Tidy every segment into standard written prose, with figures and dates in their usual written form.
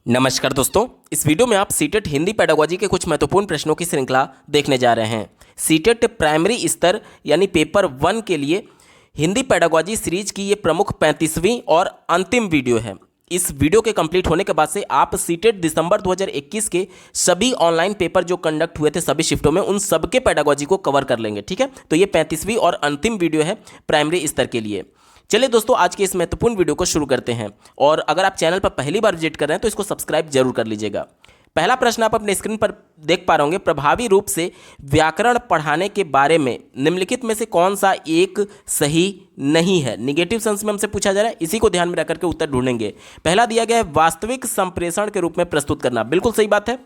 नमस्कार दोस्तों, इस वीडियो में आप सीटेट हिंदी पेडागोजी के कुछ महत्वपूर्ण प्रश्नों की श्रृंखला देखने जा रहे हैं। सीटेट प्राइमरी स्तर यानी पेपर 1 के लिए हिंदी पेडागोजी सीरीज की ये प्रमुख 35वीं और अंतिम वीडियो है। इस वीडियो के कंप्लीट होने के बाद से आप सीटेट दिसंबर 2021 के सभी ऑनलाइन पेपर जो कंडक्ट हुए थे सभी शिफ्टों में, उन सबके पेडागोजी को कवर कर लेंगे। ठीक है, तो ये 35वीं और अंतिम वीडियो है प्राइमरी स्तर के लिए। चलिए दोस्तों, आज के इस महत्वपूर्ण वीडियो को शुरू करते हैं। और अगर आप चैनल पर पहली बार विजिट कर रहे हैं तो इसको सब्सक्राइब जरूर कर लीजिएगा। पहला प्रश्न आप अपने स्क्रीन पर देख पा रहे होंगे, प्रभावी रूप से व्याकरण पढ़ाने के बारे में निम्नलिखित में से कौन सा एक सही नहीं है। निगेटिव सेंस में हमसे पूछा जा रहा है, इसी को ध्यान में रखकर के उत्तर ढूंढेंगे। पहला दिया गया है वास्तविक संप्रेषण के रूप में प्रस्तुत करना। बिल्कुल सही बात है।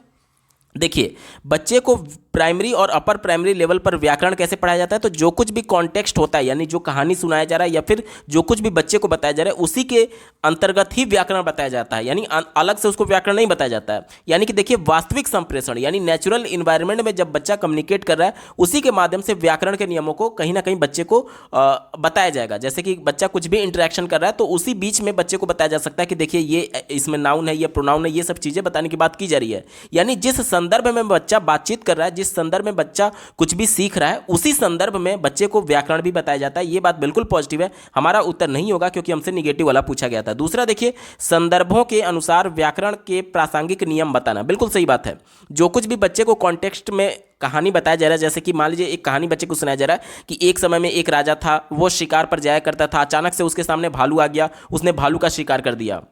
देखिए, बच्चे को प्राइमरी और अपर प्राइमरी लेवल पर व्याकरण कैसे पढ़ाया जाता है, तो जो कुछ भी कॉन्टेक्स्ट होता है, यानी जो कहानी सुनाया जा रहा है या फिर जो कुछ भी बच्चे को बताया जा रहा है उसी के अंतर्गत ही व्याकरण बताया जाता है, यानी अलग से उसको व्याकरण नहीं बताया जाता है। यानी कि देखिए, वास्तविक संप्रेषण यानी नेचुरल इन्वायरमेंट में जब बच्चा कम्युनिकेट कर रहा है उसी के माध्यम से व्याकरण के नियमों को कहीं ना कहीं बच्चे को बताया जाएगा। जैसे कि बच्चा कुछ भी इंटरेक्शन कर रहा है तो उसी बीच में बच्चे को बताया जा सकता है कि देखिए ये इसमें नाउन है, ये प्रोनाउन है, ये सब चीज़ें बताने की बात की जा रही है। यानी जिस संदर्भ में बच्चा बातचीत कर रहा है, जिस संदर्भ में बच्चा कुछ भी सीख रहा है, उसी संदर्भ में बच्चे को व्याकरण भी बताया जाता है। ये बात बिल्कुल पॉजिटिव है। हमारा उत्तर नहीं होगा क्योंकि हमसे निगेटिव वाला पूछा गया था। दूसरा देखिए, संदर्भों के अनुसार व्याकरण के प्रासंगिक नियम बताना। बिल्कुल सही बात है। जो कुछ भी बच्चे को कॉन्टेक्स्ट में कहानी बताया जा रहा है, जैसे कि मान लीजिए एक कहानी बच्चे को सुनाया जा रहा है कि एक समय में एक राजा था, वो शिकार पर जाया करता था, अचानक से उसके सामने भालू आ गया, उसने भालू का शिकार कर दिया।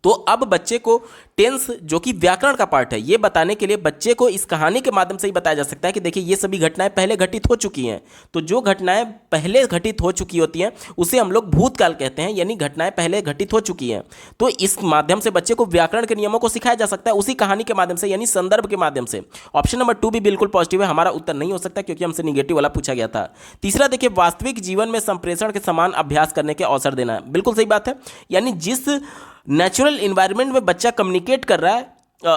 तो अब बच्चे को टेंस जो कि व्याकरण का पार्ट है, ये बताने के लिए बच्चे को इस कहानी के माध्यम से ही बताया जा सकता है कि देखिए ये सभी घटनाएं पहले घटित हो चुकी हैं। तो जो घटनाएं पहले घटित हो चुकी होती हैं उसे हम लोग भूतकाल कहते हैं, यानी घटनाएं पहले घटित हो चुकी हैं। तो इस माध्यम से बच्चे को व्याकरण के नियमों को सिखाया जा सकता है उसी कहानी के माध्यम से, यानी संदर्भ के माध्यम से। ऑप्शन नंबर 2 भी बिल्कुल पॉजिटिव है। हमारा उत्तर नहीं हो सकता क्योंकि हमसे निगेटिव वाला पूछा गया था। तीसरा देखिए, वास्तविक जीवन में संप्रेषण के समान अभ्यास करने के अवसर देना। बिल्कुल सही बात है। यानी जिस नेचुरल इन्वायरमेंट में बच्चा कम्युनिकेट कर रहा है,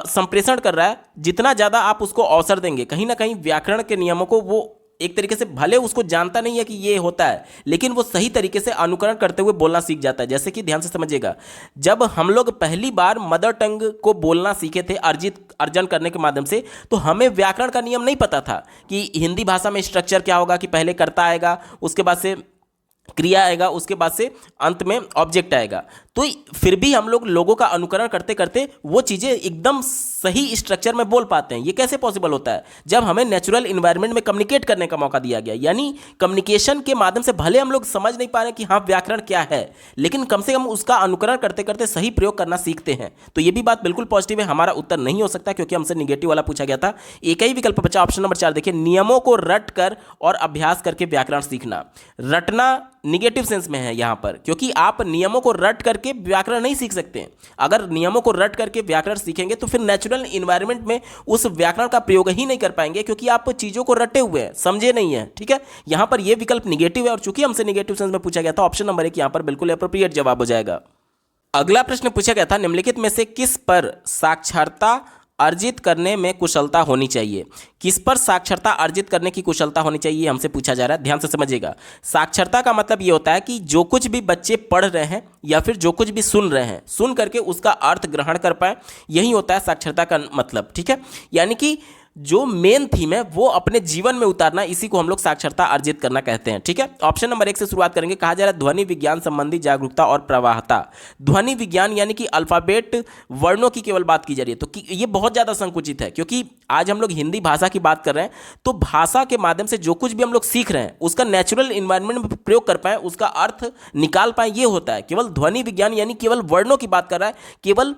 संप्रेषण कर रहा है, जितना ज़्यादा आप उसको अवसर देंगे, कहीं ना कहीं व्याकरण के नियमों को वो एक तरीके से, भले उसको जानता नहीं है कि ये होता है, लेकिन वो सही तरीके से अनुकरण करते हुए बोलना सीख जाता है। जैसे कि ध्यान से समझिएगा, जब हम लोग पहली बार मदर टंग को बोलना सीखे थे अर्जन करने के माध्यम से, तो हमें व्याकरण का नियम नहीं पता था कि हिंदी भाषा में स्ट्रक्चर क्या होगा, कि पहले कर्ता आएगा, उसके बाद से क्रिया आएगा, उसके बाद से अंत में ऑब्जेक्ट आएगा। तो फिर भी हम लोग लोगों का अनुकरण करते करते वो चीज़ें एकदम सही स्ट्रक्चर में बोल पाते हैं। ये कैसे पॉसिबल होता है? जब हमें नेचुरल इन्वायरमेंट में कम्युनिकेट करने का मौका दिया गया। यानी कम्युनिकेशन के माध्यम से भले हम लोग समझ नहीं पा रहे कि हाँ व्याकरण क्या है, लेकिन कम से कम उसका अनुकरण करते करते सही प्रयोग करना सीखते हैं। तो ये भी बात बिल्कुल पॉजिटिव है। हमारा उत्तर नहीं हो सकता क्योंकि हमसे निगेटिव वाला पूछा गया था। एक ही विकल्प बचा, ऑप्शन नंबर 4। देखिए, नियमों को रट कर और अभ्यास करके व्याकरण सीखना। रटना निगेटिव सेंस में है यहाँ पर, क्योंकि आप नियमों को रट करके व्याकरण नहीं सीख सकते। अगर नियमों को रट करके व्याकरण सीखेंगे तो फिर नेचुरल इन्वायरमेंट में उस व्याकरण का प्रयोग ही नहीं कर पाएंगे, क्योंकि आप चीज़ों को रटे हुए हैं, समझे नहीं है। ठीक है, यहाँ पर यह विकल्प निगेटिव है और चूंकि हमसे निगेटिव सेंस में पूछा गया था, ऑप्शन नंबर 1 यहाँ पर बिल्कुल एप्रोप्रिएट जवाब हो जाएगा। अगला प्रश्न पूछा गया था, निम्नलिखित में से किस पर साक्षरता अर्जित करने में कुशलता होनी चाहिए? किस पर साक्षरता अर्जित करने की कुशलता होनी चाहिए हमसे पूछा जा रहा है। ध्यान से समझिएगा, साक्षरता का मतलब ये होता है कि जो कुछ भी बच्चे पढ़ रहे हैं या फिर जो कुछ भी सुन रहे हैं, सुन करके उसका अर्थ ग्रहण कर पाए, यही होता है साक्षरता का मतलब। ठीक है, यानी कि जो मेन थीम है वो अपने जीवन में उतारना, इसी को हम लोग साक्षरता अर्जित करना कहते हैं। ठीक है, ऑप्शन नंबर 1 से शुरुआत करेंगे। कहा जा रहा है ध्वनि विज्ञान संबंधी जागरूकता और प्रवाहता। ध्वनि विज्ञान यानी कि अल्फाबेट वर्णों की केवल बात की जा रही है, तो ये बहुत ज़्यादा संकुचित है, क्योंकि आज हम लोग हिंदी भाषा की बात कर रहे हैं। तो भाषा के माध्यम से जो कुछ भी हम लोग सीख रहे हैं उसका नेचुरल इन्वायरमेंट में प्रयोग कर पाएँ, उसका अर्थ निकाल पाएँ, ये होता है। केवल ध्वनि विज्ञान यानी केवल वर्णों की बात कर रहा है, केवल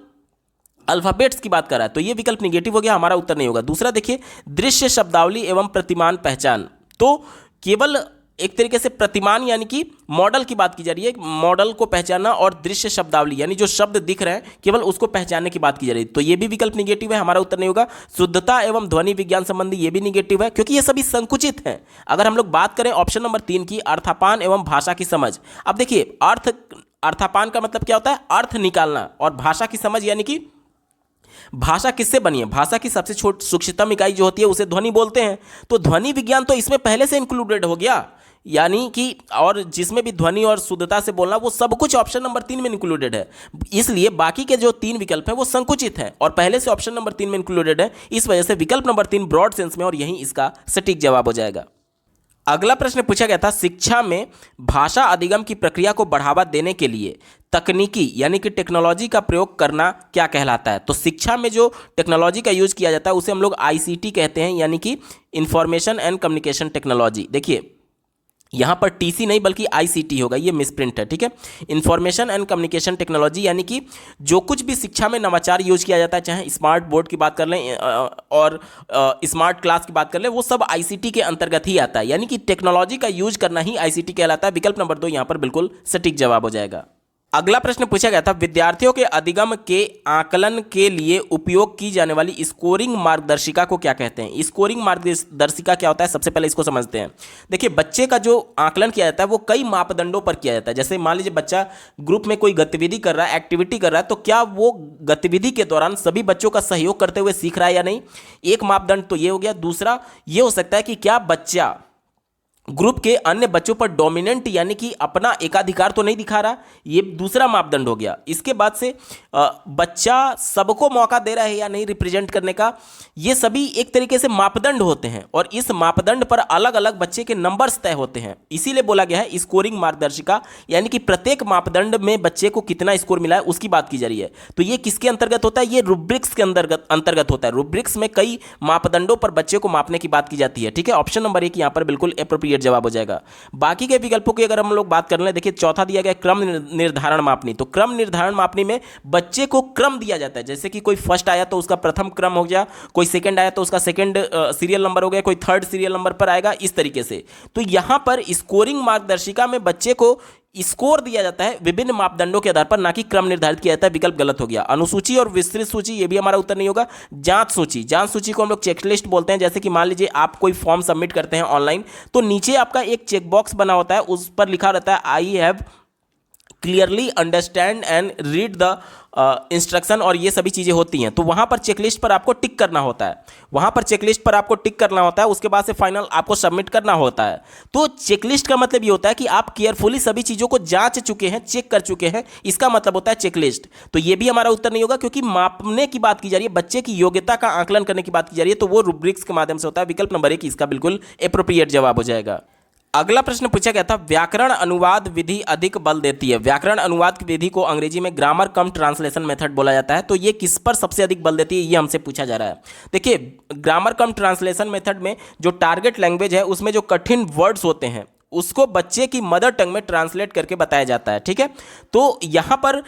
अल्फाबेट्स की बात कर रहा है, तो ये विकल्प निगेटिव हो गया, हमारा उत्तर नहीं होगा। दूसरा देखिए, दृश्य शब्दावली एवं प्रतिमान पहचान। तो केवल एक तरीके से प्रतिमान यानी कि मॉडल की बात की जा रही है, मॉडल को पहचानना, और दृश्य शब्दावली यानी जो शब्द दिख रहे हैं केवल उसको पहचानने की बात की जा रही है, तो ये भी विकल्प निगेटिव है, हमारा उत्तर नहीं होगा। शुद्धता एवं ध्वनि विज्ञान संबंधी, ये भी निगेटिव है क्योंकि ये सभी संकुचित हैं। अगर हम लोग बात करें ऑप्शन नंबर 3 की, अर्थापान एवं भाषा की समझ। अब देखिए, अर्थापान का मतलब क्या होता है? अर्थ निकालना। और भाषा की समझ यानी कि भाषा किससे बनी है? भाषा की सबसे सूक्ष्मतम इकाई जो होती है उसे ध्वनि बोलते हैं। तो ध्वनि विज्ञान तो इसमें पहले से इंक्लूडेड हो गया। यानी कि और जिसमें भी ध्वनि और शुद्धता से बोलना, वो सब कुछ ऑप्शन नंबर 3 में इंक्लूडेड है। इसलिए बाकी के जो 3 विकल्प हैं वो संकुचित हैं और पहले से ऑप्शन नंबर 3 में इंक्लूडेड है। इस वजह से विकल्प नंबर 3 ब्रॉड सेंस में और यही इसका सटीक जवाब हो जाएगा। अगला प्रश्न पूछा गया था, शिक्षा में भाषा अधिगम की प्रक्रिया को बढ़ावा देने के लिए तकनीकी यानी कि टेक्नोलॉजी का प्रयोग करना क्या कहलाता है? तो शिक्षा में जो टेक्नोलॉजी का यूज किया जाता है उसे हम लोग आईसीटी कहते हैं, यानी कि इंफॉर्मेशन एंड कम्युनिकेशन टेक्नोलॉजी। देखिए यहाँ पर टीसी नहीं बल्कि आईसीटी होगा, ये मिसप्रिंट है, ठीक है। इंफॉर्मेशन एंड कम्युनिकेशन टेक्नोलॉजी यानी कि जो कुछ भी शिक्षा में नवाचार यूज किया जाता है, चाहे स्मार्ट बोर्ड की बात कर लें और स्मार्ट क्लास की बात कर लें, वो सब आईसीटी के अंतर्गत ही आता है। यानी कि टेक्नोलॉजी का यूज करना ही आईसीटी कहलाता है। विकल्प नंबर 2 यहाँ पर बिल्कुल सटीक जवाब हो जाएगा। अगला प्रश्न पूछा गया था, विद्यार्थियों के अधिगम के आकलन के लिए उपयोग की जाने वाली स्कोरिंग मार्गदर्शिका को क्या कहते हैं? स्कोरिंग मार्गदर्शिका क्या होता है, सबसे पहले इसको समझते हैं। देखिए बच्चे का जो आकलन किया जाता है वो कई मापदंडों पर किया जाता है। जैसे मान लीजिए बच्चा ग्रुप में कोई गतिविधि कर रहा है, एक्टिविटी कर रहा है, तो क्या वो गतिविधि के दौरान सभी बच्चों का सहयोग करते हुए सीख रहा है या नहीं, एक मापदंड तो ये हो गया। दूसरा ये हो सकता है कि क्या बच्चा ग्रुप के अन्य बच्चों पर डोमिनेंट यानी कि अपना एकाधिकार तो नहीं दिखा रहा, ये दूसरा मापदंड हो गया। इसके बाद से बच्चा सबको मौका दे रहा है या नहीं रिप्रेजेंट करने का, ये सभी एक तरीके से मापदंड होते हैं और इस मापदंड पर अलग अलग बच्चे के नंबर्स तय होते हैं। इसीलिए बोला गया है स्कोरिंग मार्गदर्शिका, यानी कि प्रत्येक मापदंड में बच्चे को कितना स्कोर मिला है उसकी बात की जा रही है। तो ये किसके अंतर्गत होता है? ये रूब्रिक्स के अंतर्गत होता है। रूब्रिक्स में कई मापदंडों पर बच्चे को मापने की बात की जाती है, ठीक है। ऑप्शन नंबर 1 यहाँ पर बिल्कुल एप्रोप्रिएट जवाब हो जाएगा। बाकी के विकल्पों की अगर हम लोग बात कर लें, देखिए चौथा दिया गया क्रम निर्धारण मापनी। तो क्रम निर्धारण मापनी में बच्चे को क्रम दिया जाता है, जैसे कि कोई फर्स्ट आया तो उसका प्रथम क्रम हो गया, कोई सेकंड आया तो उसका सेकंड सीरियल नंबर हो गया, कोई थर्ड सीरियल नंबर पर आएगा, इस तरीके से। तो यहां पर स्कोरिंग मार्गदर्शिका में बच्चे को स्कोर दिया जाता है विभिन्न मापदंडों के आधार पर, ना कि क्रम निर्धारित किया जाता है। विकल्प गलत हो गया। अनुसूची और विस्तृत सूची, ये भी हमारा उत्तर नहीं होगा। जांच सूची, जांच सूची को हम लोग चेकलिस्ट बोलते हैं। जैसे कि मान लीजिए आप कोई फॉर्म सबमिट करते हैं ऑनलाइन, तो नीचे आपका एक चेकबॉक्स बना होता है, उस पर लिखा रहता है I have clearly understand and read the instruction, और ये सभी चीज़ें होती हैं। तो वहाँ पर चेकलिस्ट पर आपको टिक करना होता है, वहाँ पर चेकलिस्ट पर आपको टिक करना होता है, उसके बाद से फाइनल आपको सबमिट करना होता है। तो चेकलिस्ट का मतलब ये होता है कि आप केयरफुली सभी चीज़ों को जांच चुके हैं, चेक कर चुके हैं, इसका मतलब होता है चेकलिस्ट। तो ये भी हमारा उत्तर नहीं होगा, क्योंकि मापने की बात की जा रही है, बच्चे की योग्यता का आकलन करने की बात की जा रही है, तो वो रूब्रिक्स के माध्यम से होता है। विकल्प नंबर 1 इसका बिल्कुल एप्रोप्रिएट जवाब हो जाएगा। अगला प्रश्न पूछा गया था, व्याकरण अनुवाद विधि अधिक बल देती है। व्याकरण अनुवाद की विधि को अंग्रेजी में ग्रामर कम ट्रांसलेशन मेथड बोला जाता है। तो ये किस पर सबसे अधिक बल देती है, ये हमसे पूछा जा रहा है। देखिए ग्रामर कम ट्रांसलेशन मेथड में जो टारगेट लैंग्वेज है उसमें जो कठिन वर्ड्स होते हैं उसको बच्चे की मदर टंग में ट्रांसलेट करके बताया जाता है, ठीक है। तो यहाँ पर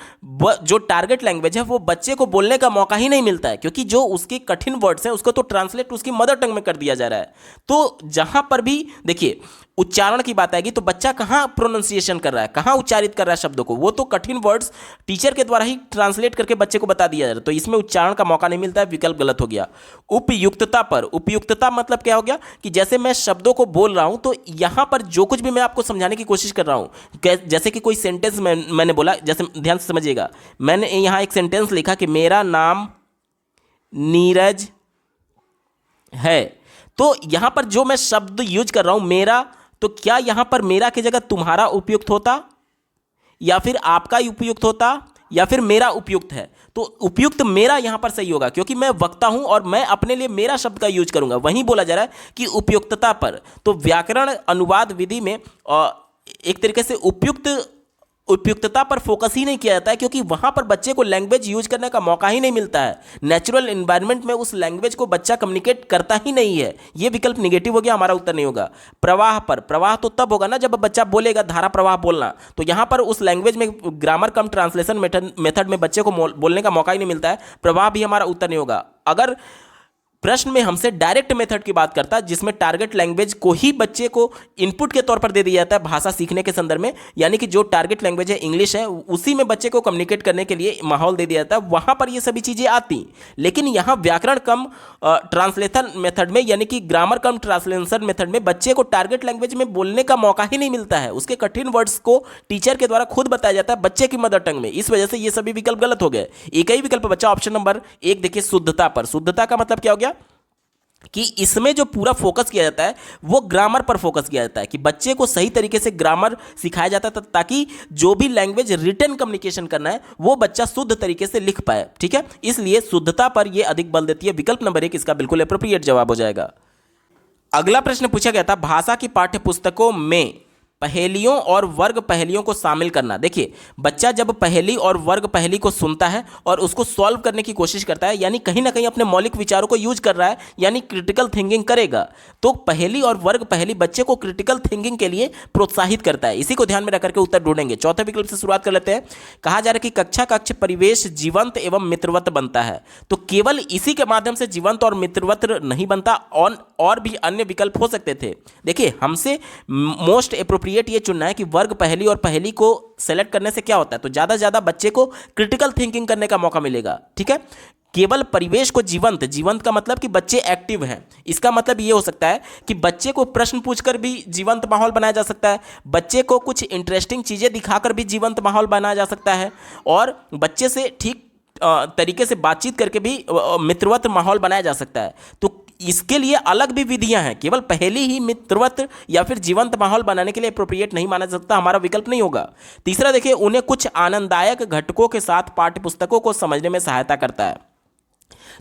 जो टारगेट लैंग्वेज है वो बच्चे को बोलने का मौका ही नहीं मिलता है, क्योंकि जो उसके कठिन वर्ड्स हैं उसको तो ट्रांसलेट उसकी मदर टंग में कर दिया जा रहा है। तो जहाँ पर भी देखिए उच्चारण की बात आएगी तो बच्चा कहाँ प्रोनाउंसिएशन कर रहा है, कहाँ उच्चारित कर रहा है शब्दों को, वो तो कठिन वर्ड्स टीचर के द्वारा ही ट्रांसलेट करके बच्चे को बता दिया जा रहा है। तो इसमें उच्चारण का मौका नहीं मिलता है। विकल्प गलत हो गया। उपयुक्तता पर, उपयुक्तता मतलब क्या हो गया कि जैसे मैं शब्दों को बोल रहा हूं तो यहां पर जो कुछ भी मैं आपको समझाने की कोशिश कर रहा हूं, जैसे कि कोई सेंटेंस मैंने बोला, जैसे ध्यान से समझिएगा, मैंने यहां एक सेंटेंस लिखा कि मेरा नाम नीरज है। तो यहां पर जो मैं शब्द यूज कर रहा हूं मेरा, तो क्या यहां पर मेरा की जगह तुम्हारा उपयुक्त होता, या फिर आपका उपयुक्त होता, या फिर मेरा उपयुक्त है? तो उपयुक्त मेरा यहां पर सही होगा, क्योंकि मैं वक्ता हूं और मैं अपने लिए मेरा शब्द का यूज करूंगा। वहीं बोला जा रहा है कि उपयुक्तता पर। तो व्याकरण अनुवाद विधि में एक तरीके से उपयुक्तता पर फोकस ही नहीं किया जाता है, क्योंकि वहां पर बच्चे को लैंग्वेज यूज करने का मौका ही नहीं मिलता है। नेचुरल एनवायरनमेंट में उस लैंग्वेज को बच्चा कम्युनिकेट करता ही नहीं है। यह विकल्प निगेटिव हो गया, हमारा उत्तर नहीं होगा। प्रवाह पर, प्रवाह तो तब होगा ना जब बच्चा बोलेगा धारा प्रवाह बोलना, तो यहां पर उस लैंग्वेज में ग्रामर कम ट्रांसलेशन मेथड में बच्चे को बोलने का मौका ही नहीं मिलता है। प्रवाह भी हमारा उत्तर नहीं होगा। अगर प्रश्न में हमसे डायरेक्ट मेथड की बात करता है, जिसमें टारगेट लैंग्वेज को ही बच्चे को इनपुट के तौर पर दे दिया जाता है भाषा सीखने के संदर्भ में, यानी कि जो टारगेट लैंग्वेज है इंग्लिश है, उसी में बच्चे को कम्युनिकेट करने के लिए माहौल दे दिया जाता है, वहां पर ये सभी चीजें आती। लेकिन यहाँ व्याकरण कम ट्रांसलेशन मेथड में, यानी कि ग्रामर कम ट्रांसलेशन मेथड में बच्चे को टारगेट लैंग्वेज में बोलने का मौका ही नहीं मिलता है। उसके कठिन वर्ड्स को टीचर के द्वारा खुद बताया जाता है बच्चे की मदर टंग में। इस वजह से ये सभी विकल्प गलत हो गए। एक ही विकल्प बच्चा ऑप्शन नंबर 1 देखिए, शुद्धता पर। शुद्धता का मतलब क्या हो गया कि इसमें जो पूरा फोकस किया जाता है वो ग्रामर पर फोकस किया जाता है, कि बच्चे को सही तरीके से ग्रामर सिखाया जाता है ताकि जो भी लैंग्वेज रिटन कम्युनिकेशन करना है वो बच्चा शुद्ध तरीके से लिख पाए। ठीक है, इसलिए शुद्धता पर ये अधिक बल देती है। विकल्प नंबर 1 इसका बिल्कुल एप्रोप्रिएट जवाब हो जाएगा। अगला प्रश्न पूछा गया था, भाषा की पाठ्य पुस्तकों में पहेलियों और वर्ग पहेलियों को शामिल करना। देखिए, बच्चा जब पहेली और वर्ग पहेली को सुनता है और उसको सॉल्व करने की कोशिश करता है, यानी कहीं ना कहीं अपने मौलिक विचारों को यूज कर रहा है, यानी क्रिटिकल थिंकिंग करेगा, तो पहेली और वर्ग पहेली बच्चे को क्रिटिकल थिंकिंग के लिए प्रोत्साहित करता है। इसी को ध्यान में रखकर के उत्तर ढूंढेंगे। चौथे विकल्प से शुरुआत कर लेते हैं। कहा जा रहा है कि कक्षा कक्ष परिवेश जीवंत एवं मित्रवत बनता है, तो केवल इसी के माध्यम से जीवंत और मित्रवत नहीं बनता, और भी अन्य विकल्प हो सकते थे। देखिए, हमसे मोस्ट एप्रोप्रिएट ये चुनना है कि वर्ग पहेली और पहेली को सेलेक्ट करने से क्या होता है, तो ज़्यादा से ज़्यादा बच्चे को क्रिटिकल थिंकिंग करने का मौका मिलेगा। ठीक है, केवल परिवेश को जीवंत, जीवंत का मतलब कि बच्चे एक्टिव हैं, इसका मतलब ये हो सकता है कि बच्चे को प्रश्न पूछकर भी जीवंत माहौल बनाया जा सकता है, बच्चे को कुछ इंटरेस्टिंग चीज़ें दिखाकर भी जीवंत माहौल बनाया जा सकता है, और बच्चे से ठीक तरीके से बातचीत करके भी मित्रवत माहौल बनाया जा सकता है। तो इसके लिए अलग भी विधियां हैं, केवल पहेली ही मित्रवत या फिर जीवंत माहौल बनाने के लिए अप्रोप्रिएट नहीं माना जा सकता, हमारा विकल्प नहीं होगा। तीसरा देखिए, उन्हें कुछ आनंददायक घटकों के साथ पाठ्यपुस्तकों को समझने में सहायता करता है।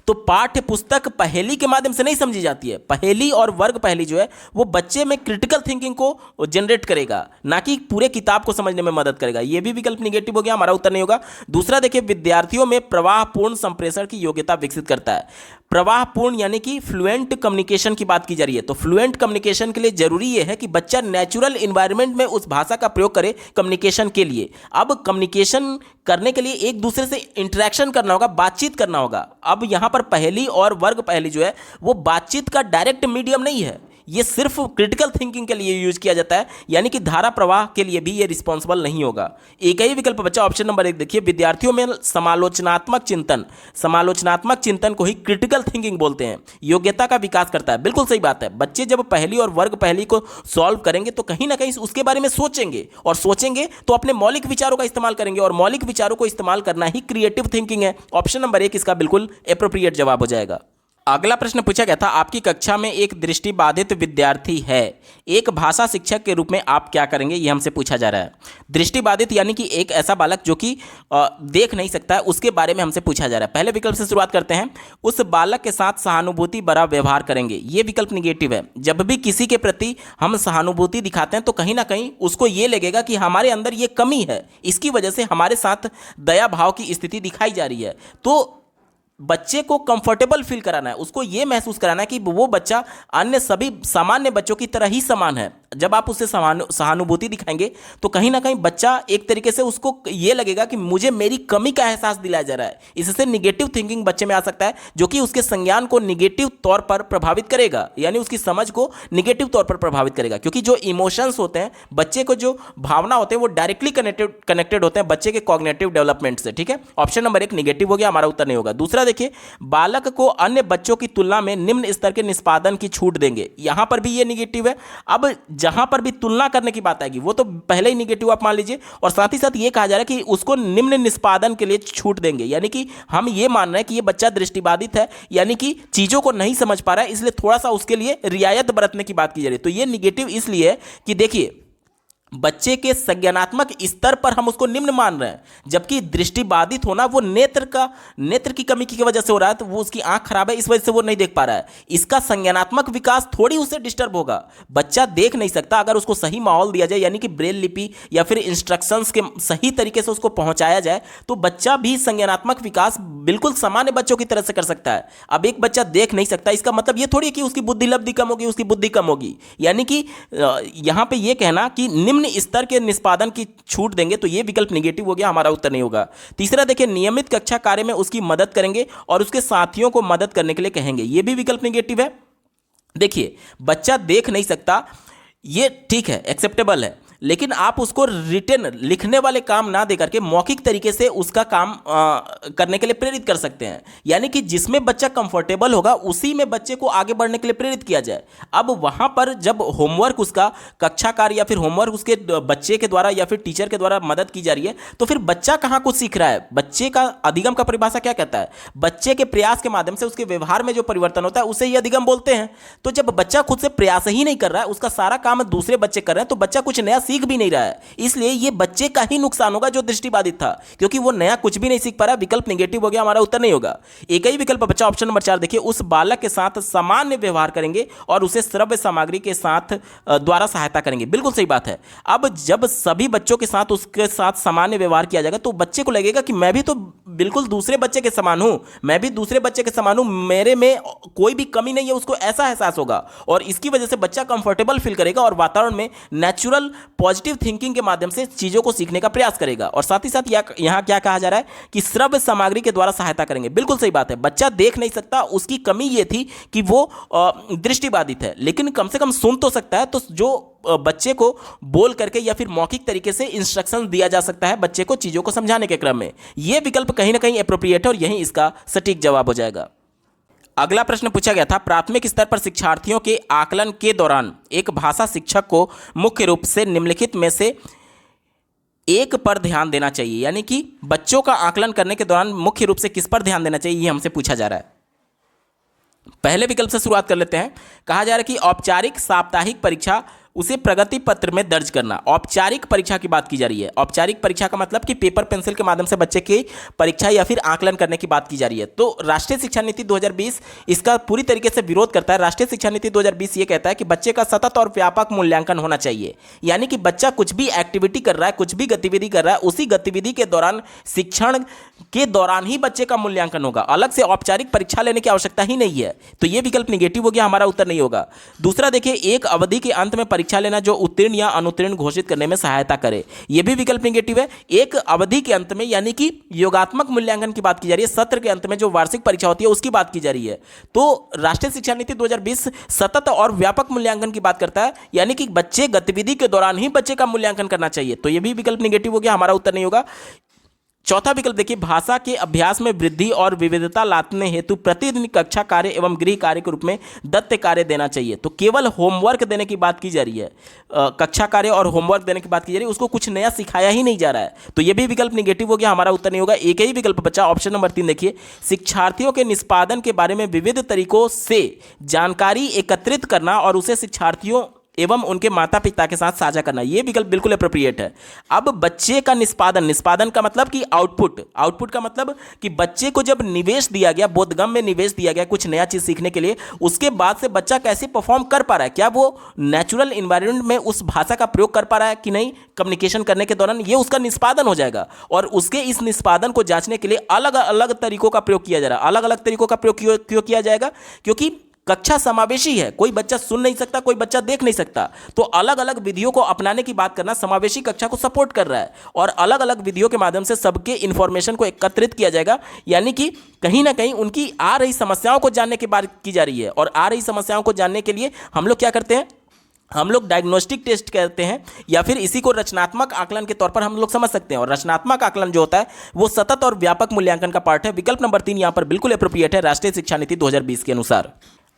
तो पाठ्य पुस्तक पहेली के माध्यम से नहीं समझी जाती है। पहेली और वर्ग पहेली जो है वो बच्चे में क्रिटिकल थिंकिंग को जनरेट करेगा, ना कि पूरे किताब को समझने में मदद करेगा। ये भी विकल्प निगेटिव हो गया, हमारा उत्तर नहीं होगा। दूसरा देखिए, विद्यार्थियों में प्रवाहपूर्ण संप्रेषण की योग्यता विकसित करता है। प्रवाहपूर्ण यानी कि फ्लुएंट कम्युनिकेशन की बात की जा रही है, तो फ्लुएंट कम्युनिकेशन के लिए जरूरी यह है कि बच्चा नेचुरल इन्वायरमेंट में उस भाषा का प्रयोग करे कम्युनिकेशन के लिए। अब कम्युनिकेशन करने के लिए एक दूसरे से इंटरेक्शन करना होगा, बातचीत करना होगा। अब यहाँ पर पहेली और वर्ग पहेली जो है वो बातचीत का डायरेक्ट मीडियम नहीं है, ये सिर्फ क्रिटिकल थिंकिंग के लिए यूज किया जाता है, यानी कि धारा प्रवाह के लिए भी ये रिस्पॉन्सिबल नहीं होगा। एक ही विकल्प बचा ऑप्शन नंबर 1। देखिए, विद्यार्थियों में समालोचनात्मक चिंतन को ही क्रिटिकल थिंकिंग बोलते हैं, योग्यता का विकास करता है। बिल्कुल सही बात है, बच्चे जब पहेली और वर्ग पहेली को सॉल्व करेंगे तो कहीं ना कहीं उसके बारे में सोचेंगे, और सोचेंगे तो अपने मौलिक विचारों का इस्तेमाल करेंगे, और मौलिक विचारों को इस्तेमाल करना ही क्रिएटिव थिंकिंग है। ऑप्शन नंबर 1 इसका बिल्कुल एप्रोप्रिएट जवाब हो जाएगा। अगला प्रश्न पूछा गया था, आपकी कक्षा में एक दृष्टिबाधित विद्यार्थी है, एक भाषा शिक्षक के रूप में आप क्या करेंगे, ये हमसे पूछा जा रहा है। दृष्टिबाधित यानी कि एक ऐसा बालक जो कि देख नहीं सकता है, उसके बारे में हमसे पूछा जा रहा है। पहले विकल्प से शुरुआत करते हैं, उस बालक के साथ सहानुभूति भरा व्यवहार करेंगे। ये विकल्प निगेटिव है। जब भी किसी के प्रति हम सहानुभूति दिखाते हैं तो कहीं ना कहीं उसको ये लगेगा कि हमारे अंदर ये कमी है, इसकी वजह से हमारे साथ दया भाव की स्थिति दिखाई जा रही है। तो बच्चे को कंफर्टेबल फील कराना है, उसको ये महसूस कराना है कि वो बच्चा अन्य सभी सामान्य बच्चों की तरह ही समान है। जब आप उससे सहानुभूति दिखाएंगे तो कहीं ना कहीं बच्चा एक तरीके से उसको ये लगेगा कि मुझे मेरी कमी का एहसास दिलाया जा रहा है। इससे निगेटिव थिंकिंग बच्चे में आ सकता है, जो कि उसके संज्ञान को निगेटिव तौर पर प्रभावित करेगा, यानी उसकी समझ को निगेटिव तौर पर प्रभावित करेगा। क्योंकि जो इमोशंस होते हैं, बच्चे को जो भावना होते हैं, वो डायरेक्टली कनेक्टेड होते हैं बच्चे के कॉग्निटिव डेवलपमेंट से। ठीक है, ऑप्शन नंबर 1 निगेटिव हो गया, हमारा उत्तर नहीं होगा। दूसरा देखिए, बालक को अन्य बच्चों की तुलना में निम्न स्तर के निष्पादन की छूट देंगे। यहां पर भी ये निगेटिव है। अब जहां पर भी तुलना करने की बात आएगी वो तो पहले ही निगेटिव आप मान लीजिए, और साथ ही साथ ये कहा जा रहा है कि उसको निम्न निष्पादन के लिए छूट देंगे, यानी कि हम ये मान रहे हैं कि ये बच्चा दृष्टिबाधित है, यानी कि चीजों को नहीं समझ पा रहा है, इसलिए थोड़ा सा उसके लिए रियायत बरतने की बात की जा रही है। तो ये निगेटिव इसलिए है कि देखिए, बच्चे के संज्ञानात्मक स्तर पर हम उसको निम्न मान रहे हैं, जबकि दृष्टिबाधित होना वो नेत्र की कमी की वजह से हो रहा है, तो वो उसकी आंख खराब है, इस वजह से वो नहीं देख पा रहा है। इसका संज्ञानात्मक विकास थोड़ी उससे डिस्टर्ब होगा। बच्चा देख नहीं सकता, अगर उसको सही माहौल दिया जाए, यानी कि ब्रेल लिपि या फिर इंस्ट्रक्शंस के सही तरीके से उसको पहुंचाया जाए, तो बच्चा भी संज्ञानात्मक विकास बिल्कुल सामान्य बच्चों की तरह से कर सकता है। अब एक बच्चा देख नहीं सकता, इसका मतलब ये थोड़ी है कि उसकी बुद्धि लब्धि कम होगी, उसकी बुद्धि कम होगी। यानी कि यहां पर यह कहना कि निम्न स्तर के निष्पादन की छूट देंगे, तो यह विकल्प नेगेटिव हो गया, हमारा उत्तर नहीं होगा। तीसरा देखिए, नियमित कक्षा कार्य में उसकी मदद करेंगे और उसके साथियों को मदद करने के लिए कहेंगे। यह भी विकल्प नेगेटिव है। देखिए, बच्चा देख नहीं सकता, ये ठीक है, एक्सेप्टेबल है, लेकिन आप उसको रिटन लिखने वाले काम ना दे करके मौखिक तरीके से उसका काम करने के लिए प्रेरित कर सकते हैं। यानी कि जिसमें बच्चा कंफर्टेबल होगा उसी में बच्चे को आगे बढ़ने के लिए प्रेरित किया जाए। अब वहां पर जब होमवर्क उसका कक्षा कार्य या फिर होमवर्क उसके बच्चे के द्वारा या फिर टीचर के द्वारा मदद की जा रही है, तो फिर बच्चा कहां कुछ सीख रहा है। बच्चे का अधिगम का परिभाषा क्या कहता है? बच्चे के प्रयास के माध्यम से उसके व्यवहार में जो परिवर्तन होता है उसे ही अधिगम बोलते हैं। तो जब बच्चा खुद से प्रयास ही नहीं कर रहा है, उसका सारा काम दूसरे बच्चे कर रहे हैं, तो बच्चा कुछ नया सीख भी नहीं रहा है। इसलिए ये बच्चे का ही नुकसान होगा जो दृष्टिबाधित था, क्योंकि वो नया कुछ भी नहीं सीख पा रहा। विकल्प निगेटिव हो गया, हमारा उत्तर नहीं होगा। एक ही विकल्प बच्चा ऑप्शन नंबर 4 देखिए, उस बालक के साथ सामान्य व्यवहार करेंगे और उसे श्रव्य सामग्री के साथ द्वारा सहायता करेंगे। बिल्कुल सही बात है। अब जब सभी बच्चों के साथ उसके साथ सामान्य व्यवहार किया जाएगा तो बच्चे को लगेगा कि मैं भी तो बिल्कुल दूसरे बच्चे के समान हूं, मैं भी दूसरे बच्चे के समान हूं, मेरे में कोई भी कमी नहीं है, उसको ऐसा एहसास होगा। और इसकी वजह से बच्चा कंफर्टेबल फील करेगा और वातावरण में नेचुरल पॉजिटिव थिंकिंग के माध्यम से चीजों को सीखने का प्रयास करेगा। और साथ ही साथ यहां क्या कहा जा रहा है कि श्रव्य सामग्री के द्वारा सहायता करेंगे। बिल्कुल सही बात है। बच्चा देख नहीं सकता, उसकी कमी यह थी कि वो दृष्टिबाधित है, लेकिन कम से कम सुन तो सकता है। तो जो बच्चे को बोल करके या फिर मौखिक तरीके से इंस्ट्रक्शन दिया जा सकता है बच्चे को चीजों को समझाने के क्रम में। यह विकल्प कहीं ना कहीं एप्रोप्रिएट है और यही इसका सटीक जवाब हो जाएगा। अगला प्रश्न पूछा गया था, प्राथमिक स्तर पर शिक्षार्थियों के आकलन के दौरान एक भाषा शिक्षक को मुख्य रूप से निम्नलिखित में से एक पर ध्यान देना चाहिए। यानी कि बच्चों का आकलन करने के दौरान मुख्य रूप से किस पर ध्यान देना चाहिए, यह हमसे पूछा जा रहा है। पहले विकल्प से शुरुआत कर लेते हैं। कहा जा रहा है कि औपचारिक साप्ताहिक परीक्षा उसे प्रगति पत्र में दर्ज करना। औपचारिक परीक्षा की बात की जा रही है। औपचारिक परीक्षा का मतलब कि पेपर पेंसिल के माध्यम से बच्चे की परीक्षा या फिर आकलन करने की बात की जा रही है। तो राष्ट्रीय शिक्षा नीति 2020 इसका पूरी तरीके से विरोध करता है। राष्ट्रीय शिक्षा नीति 2020 ये कहता है कि बच्चे का सतत और व्यापक मूल्यांकन होना चाहिए। यानी कि बच्चा कुछ भी एक्टिविटी कर रहा है, कुछ भी गतिविधि कर रहा है, उसी गतिविधि के दौरान, शिक्षण के दौरान ही बच्चे का मूल्यांकन होगा। अलग से औपचारिक परीक्षा लेने की आवश्यकता ही नहीं है। तो यह विकल्प निगेटिव हो गया, हमारा उत्तर नहीं होगा। दूसरा देखिए, एक अवधि के अंत में परीक्षा लेना जो उत्तीर्ण या अनुत्तीर्ण घोषित करने में सहायता करे। यह भी विकल्प निगेटिव है। एक अवधि के अंत में यानी कि योगात्मक मूल्यांकन की बात की जा रही है, सत्र के अंत में जो वार्षिक परीक्षा होती है उसकी बात की जा रही है। तो राष्ट्रीय शिक्षा नीति 2020 सतत और व्यापक मूल्यांकन की बात करता है, यानी कि बच्चे गतिविधि के दौरान ही बच्चे का मूल्यांकन करना चाहिए। तो यह भी विकल्प निगेटिव हो गया, हमारा उत्तर नहीं होगा। चौथा विकल्प देखिए, भाषा के अभ्यास में वृद्धि और विविधता लाने हेतु प्रतिदिन कक्षा कार्य एवं गृह कार्य के रूप में दत्त कार्य देना चाहिए। तो केवल होमवर्क देने की बात की जा रही है, कक्षा कार्य और होमवर्क देने की बात की जा रही है, उसको कुछ नया सिखाया ही नहीं जा रहा है। तो यह भी विकल्प निगेटिव हो गया, हमारा उत्तर नहीं होगा। एक ही विकल्प बचा, ऑप्शन नंबर 3 देखिए, शिक्षार्थियों के निष्पादन के बारे में विविध तरीकों से जानकारी एकत्रित करना और उसे शिक्षार्थियों एवं उनके माता पिता के साथ साझा करना। यह विकल्प बिल्कुल एप्रोप्रिएट है। अब बच्चे का निष्पादन का मतलब कि आउटपुट का मतलब कि बच्चे को जब निवेश दिया गया, बोधगम्य में निवेश दिया गया कुछ नया चीज सीखने के लिए, उसके बाद से बच्चा कैसे परफॉर्म कर पा रहा है, क्या वो नेचुरल इन्वायरमेंट में उस भाषा का प्रयोग कर पा रहा है कि नहीं कम्युनिकेशन करने के दौरान, ये उसका निष्पादन हो जाएगा। और उसके इस निष्पादन को जांचने के लिए अलग अलग तरीकों का प्रयोग किया जा रहा है। अलग अलग तरीकों का प्रयोग क्यों किया जाएगा? क्योंकि कक्षा समावेशी है, कोई बच्चा सुन नहीं सकता, कोई बच्चा देख नहीं सकता। तो अलग अलग विधियों को अपनाने की बात करना समावेशी कक्षा को सपोर्ट कर रहा है और अलग अलग विधियों के माध्यम से सबके इंफॉर्मेशन को एकत्रित किया जाएगा। यानी कि कहीं ना कहीं उनकी आ रही समस्याओं को जानने की बात की जा रही है। और आ रही समस्याओं को जानने के लिए हम लोग क्या करते हैं, हम लोग डायग्नोस्टिक टेस्ट कहते हैं या फिर इसी को रचनात्मक आकलन के तौर पर हम लोग समझ सकते हैं। और रचनात्मक आकलन जो होता है वो सतत और व्यापक मूल्यांकन का पार्ट है। विकल्प नंबर 3 यहां पर बिल्कुल एप्रोप्रिएट है राष्ट्रीय शिक्षा नीति 2020 के अनुसार।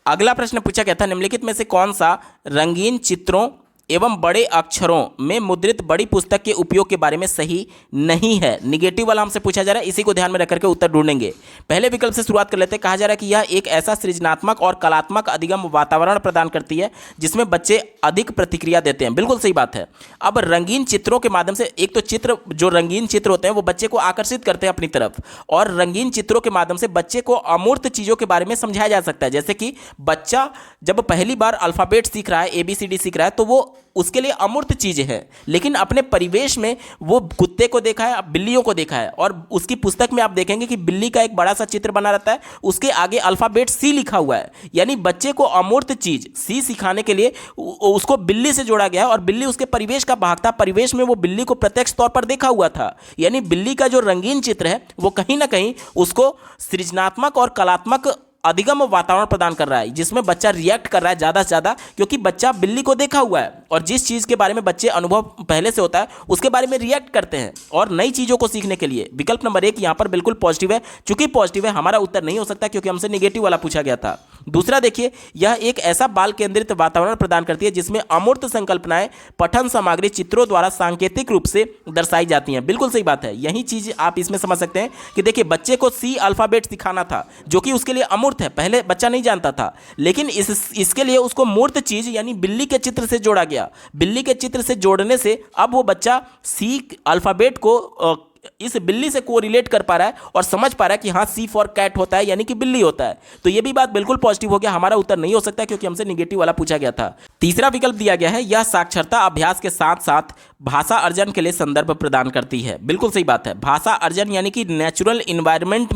अगला प्रश्न पूछा गया था, निम्नलिखित में से कौन सा रंगीन चित्रों एवं बड़े अक्षरों में मुद्रित बड़ी पुस्तक के उपयोग के बारे में सही नहीं है? निगेटिव वाला हमसे पूछा जा रहा है, इसी को ध्यान में रखकर के उत्तर ढूंढेंगे। पहले विकल्प से शुरुआत कर लेते हैं। कहा जा रहा है कि यह एक ऐसा सृजनात्मक और कलात्मक अधिगम वातावरण प्रदान करती है जिसमें बच्चे अधिक प्रतिक्रिया देते हैं। बिल्कुल सही बात है। अब रंगीन चित्रों के माध्यम से, एक तो चित्र, जो रंगीन चित्र होते हैं वो बच्चे को आकर्षित करते हैं अपनी तरफ, और रंगीन चित्रों के माध्यम से बच्चे को अमूर्त चीज़ों के बारे में समझाया जा सकता है। जैसे कि बच्चा जब पहली बार अल्फ़ाबेट सीख रहा है, ABCD सीख रहा है, तो वो उसके लिए अमूर्त चीज़ें हैं, लेकिन अपने परिवेश में वो कुत्ते को देखा है, बिल्लियों को देखा है, और उसकी पुस्तक में आप देखेंगे कि बिल्ली का एक बड़ा सा चित्र बना रहता है, उसके आगे अल्फ़ाबेट C लिखा हुआ है। यानी बच्चे को अमूर्त चीज़ C सिखाने के लिए उसको बिल्ली से जोड़ा गया है और बिल्ली उसके परिवेश का भाग था, परिवेश में वो बिल्ली को प्रत्यक्ष तौर पर देखा हुआ था। यानी बिल्ली का जो रंगीन चित्र है वो कहीं ना कहीं उसको सृजनात्मक और कलात्मक अधिगम वातावरण प्रदान कर रहा है, जिसमें बच्चा रिएक्ट कर रहा है ज़्यादा से ज़्यादा, क्योंकि बच्चा बिल्ली को देखा हुआ है और जिस चीज़ के बारे में बच्चे अनुभव पहले से होता है उसके बारे में रिएक्ट करते हैं और नई चीज़ों को सीखने के लिए। विकल्प नंबर 1 यहाँ पर बिल्कुल पॉजिटिव है। चूंकि पॉजिटिव है, हमारा उत्तर नहीं हो सकता क्योंकि हमसे निगेटिव वाला पूछा गया था। दूसरा देखिए, यह एक ऐसा बाल केंद्रित वातावरण प्रदान करती है जिसमें अमूर्त संकल्पनाएं पठन सामग्री चित्रों द्वारा सांकेतिक रूप से दर्शाई जाती हैं। बिल्कुल सही बात है, यही चीज़ आप इसमें समझ सकते हैं कि देखिए बच्चे को सी अल्फ़ाबेट सिखाना था जो कि उसके लिए अमूर्त है, पहले बच्चा नहीं जानता था, लेकिन इसके लिए उसको मूर्त चीज़ यानी बिल्ली के चित्र से जोड़ा गया। बिल्ली के चित्र से जोड़ने से अब वो बच्चा सी अल्फ़ाबेट को इस बिल्ली से कोरिलेट कर पा रहा है और समझ पा रहा है कि हाँ सी फॉर कैट होता है यानी कि बिल्ली होता है। तो ये भी बात बिल्कुल पॉजिटिव हो गया, हमारा उत्तर नहीं हो सकता क्योंकि हमसे निगेटिव वाला पूछा गया था। तीसरा विकल्प दिया गया है, यह साक्षरता अभ्यास के साथ साथ भाषा अर्जन के लिए संदर्भ प्रदान करती है। बिल्कुल सही बात है, भाषा अर्जन यानी कि नेचुरल इन्वायरमेंट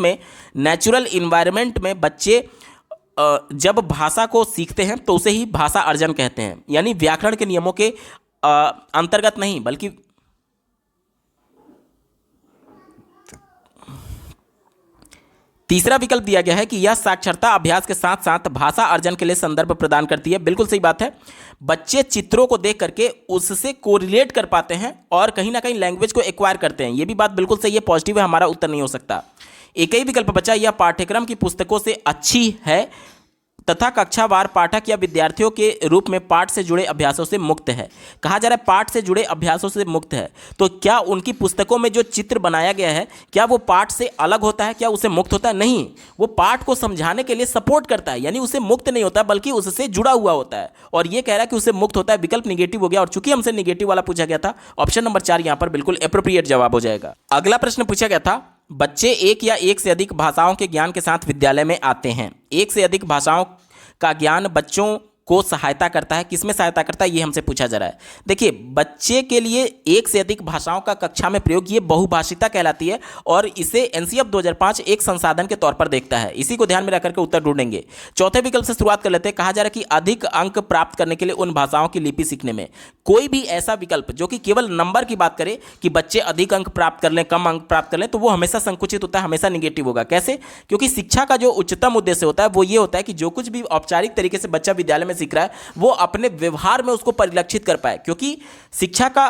में बच्चे जब भाषा को सीखते हैं तो उसे ही भाषा अर्जन कहते हैं, यानी व्याकरण के नियमों के अंतर्गत नहीं बल्कि तीसरा विकल्प दिया गया है कि यह साक्षरता अभ्यास के साथ साथ भाषा अर्जन के लिए संदर्भ प्रदान करती है। बिल्कुल सही बात है, बच्चे चित्रों को देख करके उससे कोरिलेट कर पाते हैं और कहीं ना कहीं लैंग्वेज को एक्वायर करते हैं। यह भी बात बिल्कुल सही है, पॉजिटिव है, हमारा उत्तर नहीं हो सकता। एक ही विकल्प बचा, यह पाठ्यक्रम की पुस्तकों से अच्छी है तथा कक्षावार पाठक या विद्यार्थियों के रूप में पाठ से जुड़े अभ्यासों से मुक्त है। कहा जा रहा है पाठ से जुड़े अभ्यासों से मुक्त है, तो क्या उनकी पुस्तकों में जो चित्र बनाया गया है क्या वो पाठ से अलग होता है, क्या उसे मुक्त होता है? नहीं, वो पाठ को समझाने के लिए सपोर्ट करता है, यानी उसे मुक्त नहीं होता बल्कि उससे जुड़ा हुआ होता है। और ये कह रहा है कि उसे मुक्त होता है, विकल्प निगेटिव हो गया और चूंकि हमसे निगेटिव वाला पूछा गया था, ऑप्शन नंबर 4 यहाँ पर बिल्कुल एप्रोप्रिएट जवाब हो जाएगा। अगला प्रश्न पूछा गया था, बच्चे एक या एक से अधिक भाषाओं के ज्ञान के साथ विद्यालय में आते हैं। एक से अधिक भाषाओं का ज्ञान बच्चों को सहायता करता है, किसमें सहायता करता है ये हमसे पूछा जा रहा है। देखिए बच्चे के लिए एक से अधिक भाषाओं का कक्षा में प्रयोग ये बहुभाषिता कहलाती है और इसे एनसीएफ 2005 एक संसाधन के तौर पर देखता है। इसी को ध्यान में रखकर के उत्तर ढूंढेंगे। चौथे विकल्प से शुरुआत कर लेते हैं। कहा जा रहा है कि अधिक अंक प्राप्त करने के लिए उन भाषाओं की लिपि सीखने में। कोई भी ऐसा विकल्प जो कि केवल नंबर की बात करे कि बच्चे अधिक अंक प्राप्त कर लें, कम अंक प्राप्त कर लें, तो वो हमेशा संकुचित होता है, हमेशा निगेटिव होगा। कैसे? क्योंकि शिक्षा का जो उच्चतम उद्देश्य होता है वो ये होता है कि जो कुछ भी औपचारिक तरीके से बच्चा विद्यालय में सीख रहा है वो अपने व्यवहार में उसको परिलक्षित कर पाए, क्योंकि शिक्षा का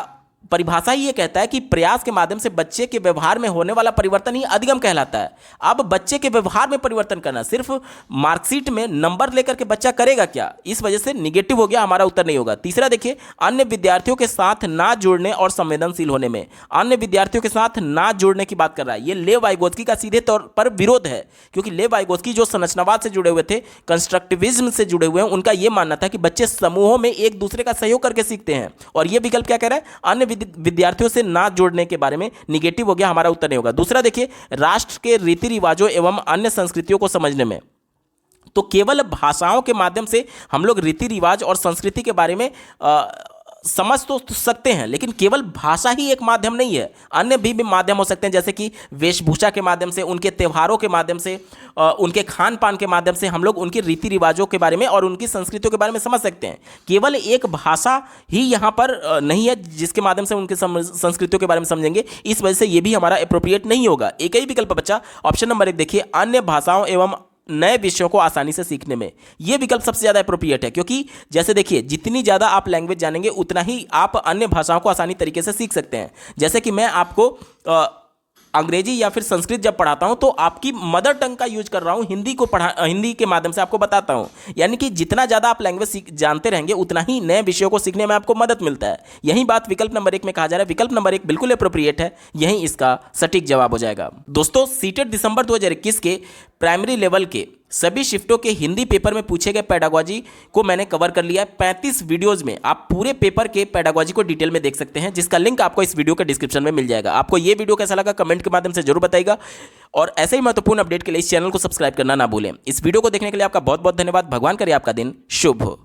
परिभाषा ही ये कहता है कि प्रयास के माध्यम से बच्चे के व्यवहार में होने वाला परिवर्तन ही अधिगम कहलाता है। अब बच्चे के व्यवहार में परिवर्तन करना, सिर्फ मार्कशीट में नंबर लेकर के बच्चा करेगा क्या? इस वजह से निगेटिव हो गया, हमारा उत्तर नहीं होगा। तीसरा देखिए, अन्य विद्यार्थियों के साथ ना जुड़ने और संवेदनशील होने में। अन्य विद्यार्थियों के साथ ना जुड़ने की बात कर रहा है, ये लेव वाइगोत्स्की का सीधे तौर पर विरोध है, क्योंकि लेव वाइगोत्स्की जो संरचनावाद से जुड़े हुए थे, कंस्ट्रक्टिविज्म से जुड़े हुए हैं, उनका यह मानना था कि बच्चे समूहों में एक दूसरे का सहयोग करके सीखते हैं। और यह विकल्प क्या कह रहा है? अन्य विद्यार्थियों से ना जोड़ने के बारे में, निगेटिव हो गया, हमारा उत्तर नहीं होगा। दूसरा देखिए, राष्ट्र के रीति रिवाजों एवं अन्य संस्कृतियों को समझने में। तो केवल भाषाओं के माध्यम से हम लोग रीति रिवाज और संस्कृति के बारे में समझ तो सकते हैं, लेकिन केवल भाषा ही एक माध्यम नहीं है, अन्य भी माध्यम हो सकते हैं, जैसे कि वेशभूषा के माध्यम से, उनके त्योहारों के माध्यम से, उनके खान पान के माध्यम से हम लोग उनकी रीति रिवाजों के बारे में और उनकी संस्कृतियों के बारे में समझ सकते हैं। केवल एक भाषा ही यहाँ पर नहीं है जिसके माध्यम से उनकी संस्कृतियों के बारे में समझेंगे, इस वजह से ये भी हमारा एप्रोप्रिएट नहीं होगा। एक ही विकल्प बचा, ऑप्शन नंबर 1 देखिए, अन्य भाषाओं एवं नए विषयों को आसानी से सीखने में। यह विकल्प सबसे ज़्यादा एप्रोप्रिएट है, क्योंकि जैसे देखिए, जितनी ज़्यादा आप लैंग्वेज जानेंगे उतना ही आप अन्य भाषाओं को आसानी तरीके से सीख सकते हैं। जैसे कि मैं आपको अंग्रेजी या फिर संस्कृत जब पढ़ाता हूं तो आपकी मदर टंग का यूज कर रहा हूं, हिंदी के माध्यम से आपको बताता हूं। यानी कि जितना ज़्यादा आप लैंग्वेज जानते रहेंगे उतना ही नए विषयों को सीखने में आपको मदद मिलता है। यही बात विकल्प नंबर 1 में कहा जा रहा है। विकल्प नंबर 1 बिल्कुल एप्रोप्रिएट है, यही इसका सटीक जवाब हो जाएगा। दोस्तों, सीटेट दिसंबर 2021 के प्राइमरी लेवल के सभी शिफ्टों के हिंदी पेपर में पूछे गए पेडागोजी को मैंने कवर कर लिया है। 35 वीडियोज़ में आप पूरे पेपर के पेडागोजी को डिटेल में देख सकते हैं, जिसका लिंक आपको इस वीडियो के डिस्क्रिप्शन में मिल जाएगा। आपको ये वीडियो कैसा लगा कमेंट के माध्यम से जरूर बताइएगा, और ऐसे ही महत्वपूर्ण अपडेट के लिए इस चैनल को सब्सक्राइब करना ना भूलें। इस वीडियो को देखने के लिए आपका बहुत बहुत धन्यवाद। भगवान करे आपका दिन शुभ हो।